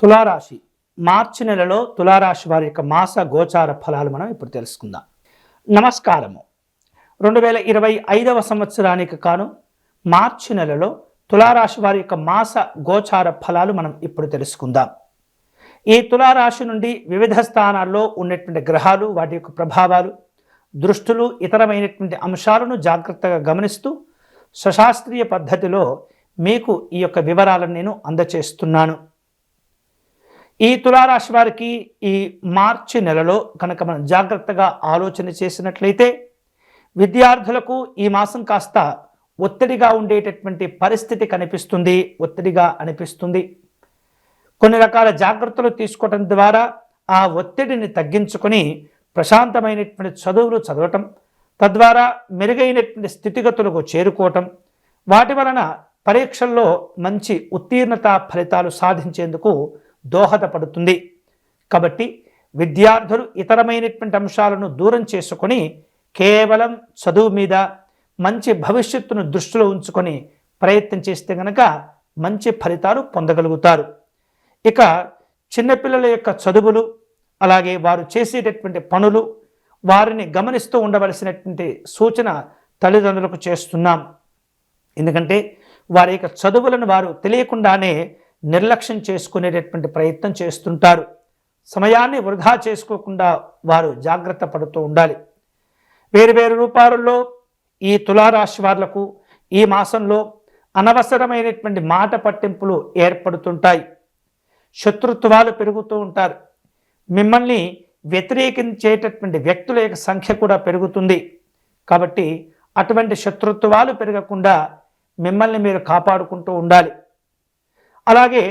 తులారాశి మార్చి నెలలో తులారాశి వారి యొక్క మాస గోచార ఫలాలు మనం ఇప్పుడు తెలుసుకుందాం. నమస్కారము. 2025వ సంవత్సరానికి కాను మార్చి నెలలో తులారాశి వారి యొక్క మాస గోచార ఫలాలు మనం ఇప్పుడు తెలుసుకుందాం. ఈ తులారాశి నుండి వివిధ స్థానాల్లో ఉన్నటువంటి గ్రహాలు, వాటి యొక్క ప్రభావాలు, దృష్టులు, ఇతరమైనటువంటి అంశాలను జాగ్రత్తగా గమనిస్తూ సశాస్త్రీయ పద్ధతిలో మీకు ఈ యొక్క వివరాలను నేను అందచేస్తున్నాను. ఈ తులారాశి వారికి ఈ మార్చి నెలలో కనుక మనం జాగ్రత్తగా ఆలోచన చేసినట్లయితే విద్యార్థులకు ఈ మాసం కాస్త ఒత్తిడిగా ఉండేటటువంటి పరిస్థితి కనిపిస్తుంది, ఒత్తిడిగా అనిపిస్తుంది. కొన్ని రకాల జాగ్రత్తలు తీసుకోవటం ద్వారా ఆ ఒత్తిడిని తగ్గించుకొని ప్రశాంతమైనటువంటి చదువులు చదవటం, తద్వారా మెరుగైనటువంటి స్థితిగతులకు చేరుకోవటం, వాటి వలన పరీక్షల్లో మంచి ఉత్తీర్ణత ఫలితాలు సాధించేందుకు దోహదపడుతుంది. కాబట్టి విద్యార్థులు ఇతరమైనటువంటి అంశాలను దూరం చేసుకొని కేవలం చదువు మీద మంచి భవిష్యత్తును దృష్టిలో ఉంచుకొని ప్రయత్నం చేస్తే గనక మంచి ఫలితాలు పొందగలుగుతారు. ఇక చిన్నపిల్లల యొక్క చదువులు, అలాగే వారు చేసేటటువంటి పనులు, వారిని గమనిస్తూ ఉండవలసినటువంటి సూచన తల్లిదండ్రులకు చేస్తున్నాం. ఎందుకంటే వారి యొక్క చదువులను వారు తెలియకుండానే నిర్లక్ష్యం చేసుకునేటటువంటి ప్రయత్నం చేస్తుంటారు. సమయాన్ని వృధా చేసుకోకుండా వారు జాగ్రత్త పడుతూ ఉండాలి. వేరు రూపాలలో ఈ తులారాశి వాళ్లకు ఈ మాసంలో అనవసరమైనటువంటి మాట పట్టింపులు ఏర్పడుతుంటాయి. శత్రుత్వాలు పెరుగుతూ ఉంటారు. మిమ్మల్ని వ్యతిరేకించేటటువంటి వ్యక్తుల యొక్క సంఖ్య కూడా పెరుగుతుంది. కాబట్టి అటువంటి శత్రుత్వాలు పెరగకుండా మిమ్మల్ని మీరు కాపాడుకుంటూ ఉండాలి. అలాగే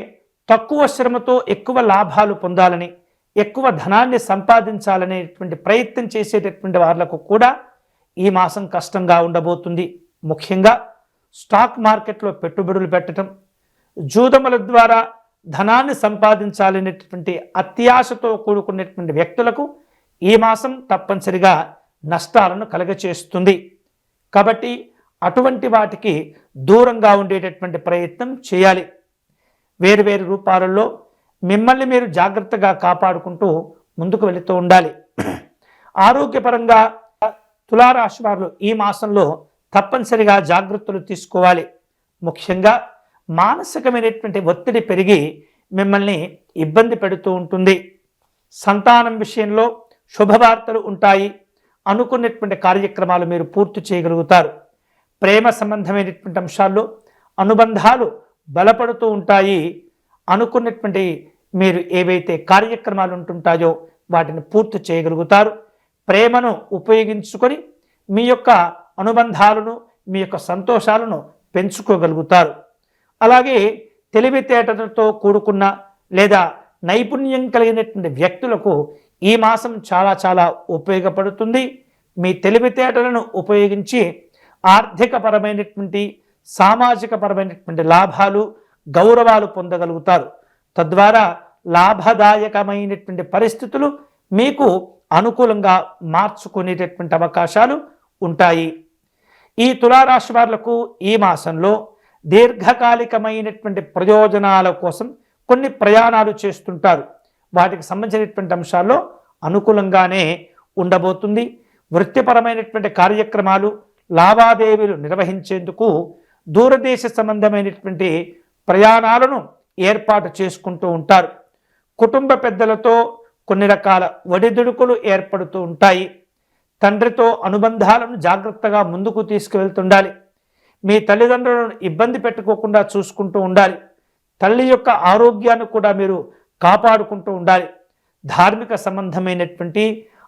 తక్కువ శ్రమతో ఎక్కువ లాభాలు పొందాలని, ఎక్కువ ధనాన్ని సంపాదించాలనేటువంటి ప్రయత్నం చేసేటటువంటి వాళ్ళకు కూడా ఈ మాసం కష్టంగా ఉండబోతుంది. ముఖ్యంగా స్టాక్ మార్కెట్లో పెట్టుబడులు పెట్టడం, జూదముల ద్వారా ధనాన్ని సంపాదించాలనేటువంటి అత్యాశతో కూడుకున్నటువంటి వ్యక్తులకు ఈ మాసం తప్పనిసరిగా నష్టాలను కలుగచేస్తుంది. కాబట్టి అటువంటి వాటికి దూరంగా ఉండేటటువంటి ప్రయత్నం చేయాలి. వేరు రూపాలలో మిమ్మల్ని మీరు జాగ్రత్తగా కాపాడుకుంటూ ముందుకు వెళుతూ ఉండాలి. ఆరోగ్యపరంగా తులారాశి వారు ఈ మాసంలో తప్పనిసరిగా జాగ్రత్తలు తీసుకోవాలి. ముఖ్యంగా మానసికమైనటువంటి ఒత్తిడి పెరిగి మిమ్మల్ని ఇబ్బంది పెడుతూ ఉంటుంది. సంతానం విషయంలో శుభవార్తలు ఉంటాయి. అనుకున్నటువంటి కార్యక్రమాలు మీరు పూర్తి చేయగలుగుతారు. ప్రేమ సంబంధమైనటువంటి అంశాల్లో అనుబంధాలు బలపడుతూ ఉంటాయి. అనుకున్నటువంటి మీరు ఏవైతే కార్యక్రమాలు ఉంటుంటాయో వాటిని పూర్తి చేయగలుగుతారు. ప్రేమను ఉపయోగించుకొని మీ యొక్క అనుబంధాలను, మీ యొక్క సంతోషాలను పెంచుకోగలుగుతారు. అలాగే తెలివితేటలతో కూడుకున్న లేదా నైపుణ్యం కలిగినటువంటి వ్యక్తులకు ఈ మాసం చాలా ఉపయోగపడుతుంది. మీ తెలివితేటలను ఉపయోగించి ఆర్థికపరమైనటువంటి, సామాజిక పరమైనటువంటి లాభాలు, గౌరవాలు పొందగలుగుతారు. తద్వారా లాభదాయకమైనటువంటి పరిస్థితులు మీకు అనుకూలంగా మార్చుకునేటటువంటి అవకాశాలు ఉంటాయి. ఈ తులారాశి వాళ్లకు ఈ మాసంలో దీర్ఘకాలికమైనటువంటి ప్రయోజనాల కోసం కొన్ని ప్రయాణాలు చేస్తుంటారు. వాటికి సంబంధించినటువంటి అంశాల్లో అనుకూలంగానే ఉండబోతుంది. వృత్తిపరమైనటువంటి కార్యక్రమాలు, లావాదేవీలు నిర్వహించేందుకు దూరదేశ సంబంధమైనటువంటి ప్రయాణాలను ఏర్పాటు చేసుకుంటూ ఉంటారు. కుటుంబ పెద్దలతో కొన్ని రకాల ఒడిదుడుకులు ఏర్పడుతూ ఉంటాయి. తండ్రితో అనుబంధాలను జాగ్రత్తగా ముందుకు తీసుకువెళ్తుండాలి. మీ తల్లిదండ్రులను ఇబ్బంది పెట్టుకోకుండా చూసుకుంటూ ఉండాలి. తల్లి యొక్క ఆరోగ్యాన్ని కూడా మీరు కాపాడుకుంటూ ఉండాలి. ధార్మిక సంబంధమైనటువంటి,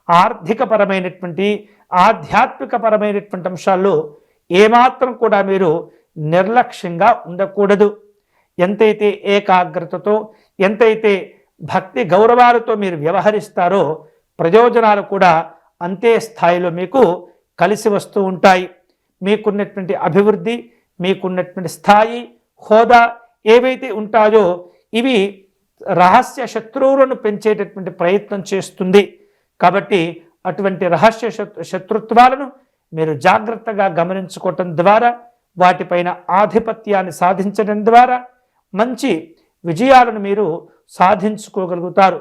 ఆర్థికపరమైనటువంటి, ఆధ్యాత్మికపరమైనటువంటి అంశాల్లో ఏమాత్రం కూడా మీరు నిర్లక్ష్యంగా ఉండకూడదు. ఎంతైతే ఏకాగ్రతతో, ఎంతైతే భక్తి గౌరవాలతో మీరు వ్యవహరిస్తారో ప్రయోజనాలు కూడా అంతే స్థాయిలో మీకు కలిసి వస్తూ ఉంటాయి. మీకున్నటువంటి అభివృద్ధి, మీకున్నటువంటి స్థాయి, హోదా ఏవైతే ఉంటాయో ఇవి రహస్య శత్రువులను పెంచేటటువంటి ప్రయత్నం చేస్తుంది. కాబట్టి అటువంటి రహస్య శత్రుత్వాలను మీరు జాగ్రత్తగా గమనించుకోవటం ద్వారా, వాటిపైన ఆధిపత్యాన్ని సాధించడం ద్వారా మంచి విజయాలను మీరు సాధించుకోగలుగుతారు.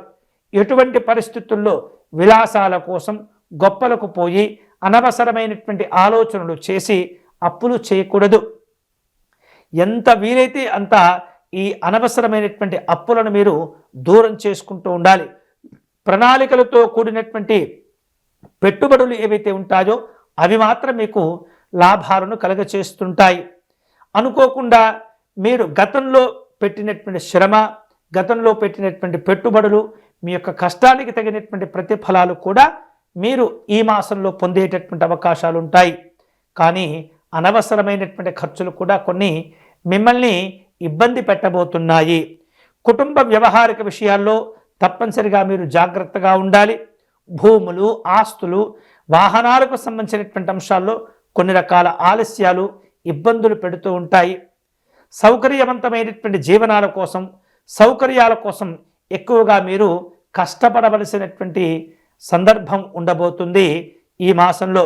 ఎటువంటి పరిస్థితుల్లో విలాసాల కోసం గొప్పలకు పోయి అనవసరమైనటువంటి ఆలోచనలు చేసి అప్పులు చేయకూడదు. ఎంత వీలైతే అంత ఈ అనవసరమైనటువంటి అప్పులను మీరు దూరం చేసుకుంటూ ఉండాలి. ప్రణాళికలతో కూడినటువంటి పెట్టుబడులు ఏవైతే ఉంటాయో అవి మాత్రం మీకు లాభాలను కలగచేస్తుంటాయి. అనుకోకుండా మీరు గతంలో పెట్టినటువంటి శ్రమ, గతంలో పెట్టినటువంటి పెట్టుబడులు, మీ యొక్క కష్టానికి తగినటువంటి ప్రతిఫలాలు కూడా మీరు ఈ మాసంలో పొందేటటువంటి అవకాశాలు ఉంటాయి. కానీ అనవసరమైనటువంటి ఖర్చులు కూడా కొన్ని మిమ్మల్ని ఇబ్బంది పెట్టబోతున్నాయి. కుటుంబ వ్యవహారిక విషయాల్లో తప్పనిసరిగా మీరు జాగ్రత్తగా ఉండాలి. భూములు, ఆస్తులు, వాహనాలకు సంబంధించినటువంటి అంశాల్లో కొన్ని రకాల ఆలస్యాలు, ఇబ్బందులు పెడుతూ ఉంటాయి. సౌకర్యవంతమైనటువంటి జీవనాల కోసం, సౌకర్యాల కోసం ఎక్కువగా మీరు కష్టపడవలసినటువంటి సందర్భం ఉండబోతుంది. ఈ మాసంలో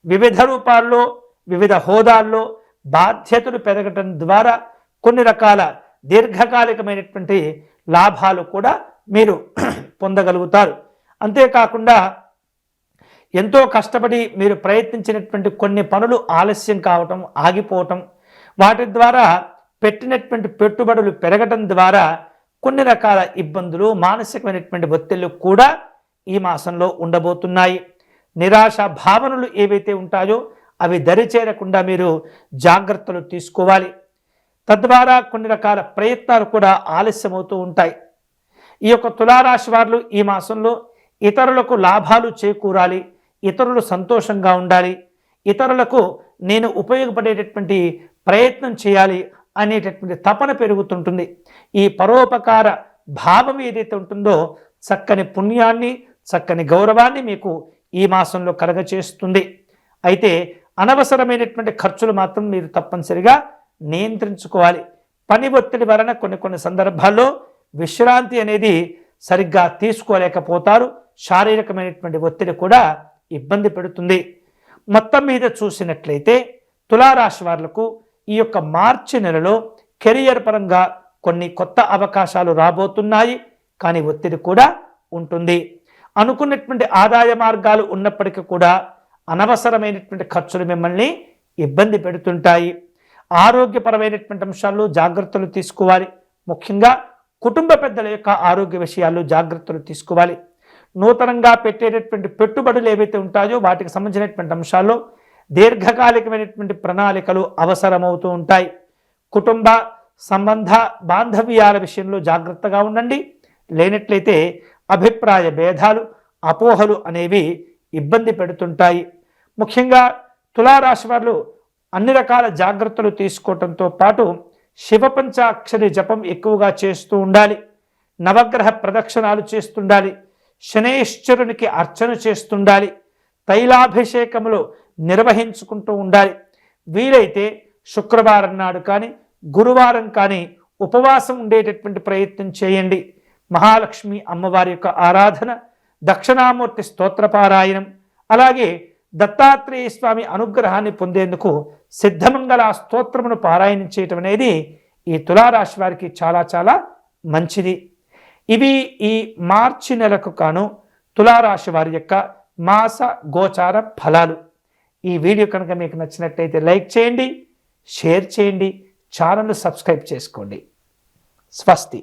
వివిధ రూపాల్లో, వివిధ హోదాల్లో బాధ్యతలు పెరగటం ద్వారా కొన్ని రకాల దీర్ఘకాలికమైనటువంటి లాభాలు కూడా మీరు పొందగలుగుతారు. అంతేకాకుండా ఎంతో కష్టపడి మీరు ప్రయత్నించినటువంటి కొన్ని పనులు ఆలస్యం కావటం, ఆగిపోవటం, వాటి ద్వారా పెట్టినటువంటి పెట్టుబడులు పెరగటం ద్వారా కొన్ని రకాల ఇబ్బందులు, మానసికమైనటువంటి ఒత్తిళ్లు కూడా ఈ మాసంలో ఉండబోతున్నాయి. నిరాశ భావనలు ఏవైతే ఉంటాయో అవి దరిచేరకుండా మీరు జాగ్రత్తలు తీసుకోవాలి. తద్వారా కొన్ని రకాల ప్రయత్నాలు కూడా ఆలస్యమవుతూ ఉంటాయి. ఈ యొక్క తులారాశి వారు ఈ మాసంలో ఇతరులకు లాభాలు చేకూరాలి, ఇతరులు సంతోషంగా ఉండాలి, ఇతరులకు నేను ఉపయోగపడేటటువంటి ప్రయత్నం చేయాలి అనేటటువంటి తపన పెరుగుతుంటుంది. ఈ పరోపకార భావం ఏదైతే ఉంటుందో చక్కని పుణ్యాన్ని, చక్కని గౌరవాన్ని మీకు ఈ మాసంలో కలగచేస్తుంది. అయితే అనవసరమైనటువంటి ఖర్చులు మాత్రం మీరు తప్పనిసరిగా నియంత్రించుకోవాలి. పని ఒత్తిడి వలన కొన్ని సందర్భాల్లో విశ్రాంతి అనేది సరిగ్గా తీసుకోలేకపోతారు. శారీరకమైనటువంటి ఒత్తిడి కూడా ఇబ్బంది పెడుతుంది. మొత్తం మీద చూసినట్లయితే తులారాశి వాళ్లకు ఈ యొక్క మార్చి నెలలో కెరియర్ పరంగా కొన్ని కొత్త అవకాశాలు రాబోతున్నాయి. కానీ ఒత్తిడి కూడా ఉంటుంది. అనుకున్నటువంటి ఆదాయ మార్గాలు ఉన్నప్పటికీ కూడా అనవసరమైనటువంటి ఖర్చులు మిమ్మల్ని ఇబ్బంది పెడుతుంటాయి. ఆరోగ్యపరమైనటువంటి అంశాల్లో జాగ్రత్తలు తీసుకోవాలి. ముఖ్యంగా కుటుంబ పెద్దల యొక్క ఆరోగ్య విషయాల్లో జాగ్రత్తలు తీసుకోవాలి. నూతనంగా పెట్టేటటువంటి పెట్టుబడులు ఏవైతే ఉంటాయో వాటికి సంబంధించినటువంటి అంశాల్లో దీర్ఘకాలికమైనటువంటి ప్రణాళికలు అవసరమవుతూ ఉంటాయి. కుటుంబ సంబంధ బాంధవ్యాల విషయంలో జాగ్రత్తగా ఉండండి. లేనట్లయితే అభిప్రాయ భేదాలు, అపోహలు అనేవి ఇబ్బంది పెడుతుంటాయి. ముఖ్యంగా తులారాశి వారు అన్ని రకాల జాగ్రత్తలు తీసుకోవడంతో పాటు శివ పంచాక్షరి జపం ఎక్కువగా చేస్తూ ఉండాలి. నవగ్రహ ప్రదక్షిణాలు చేస్తుండాలి. శనేశ్వరునికి అర్చన చేస్తుండాలి. తైలాభిషేకములు నిర్వహించుకుంటూ ఉండాలి. వీలైతే శుక్రవారం నాడు కానీ, గురువారం కానీ ఉపవాసం ఉండేటటువంటి ప్రయత్నం చేయండి. మహాలక్ష్మి అమ్మవారి యొక్క ఆరాధన, దక్షిణామూర్తి స్తోత్రపారాయణం, అలాగే దత్తాత్రేయ స్వామి అనుగ్రహాన్ని పొందేందుకు సిద్ధమంగళ స్తోత్రమును పారాయణం చేయటం అనేది ఈ తులారాశి వారికి చాలా చాలా మంచిది. ఇవి ఈ మార్చి నెలకు కాను తులారాశి వారి యొక్క మాస గోచార ఫలాలు. ఈ వీడియో కనుక మీకు నచ్చినట్లయితే లైక్ చేయండి, షేర్ చేయండి, ఛానల్ను సబ్స్క్రైబ్ చేసుకోండి. స్వస్తి.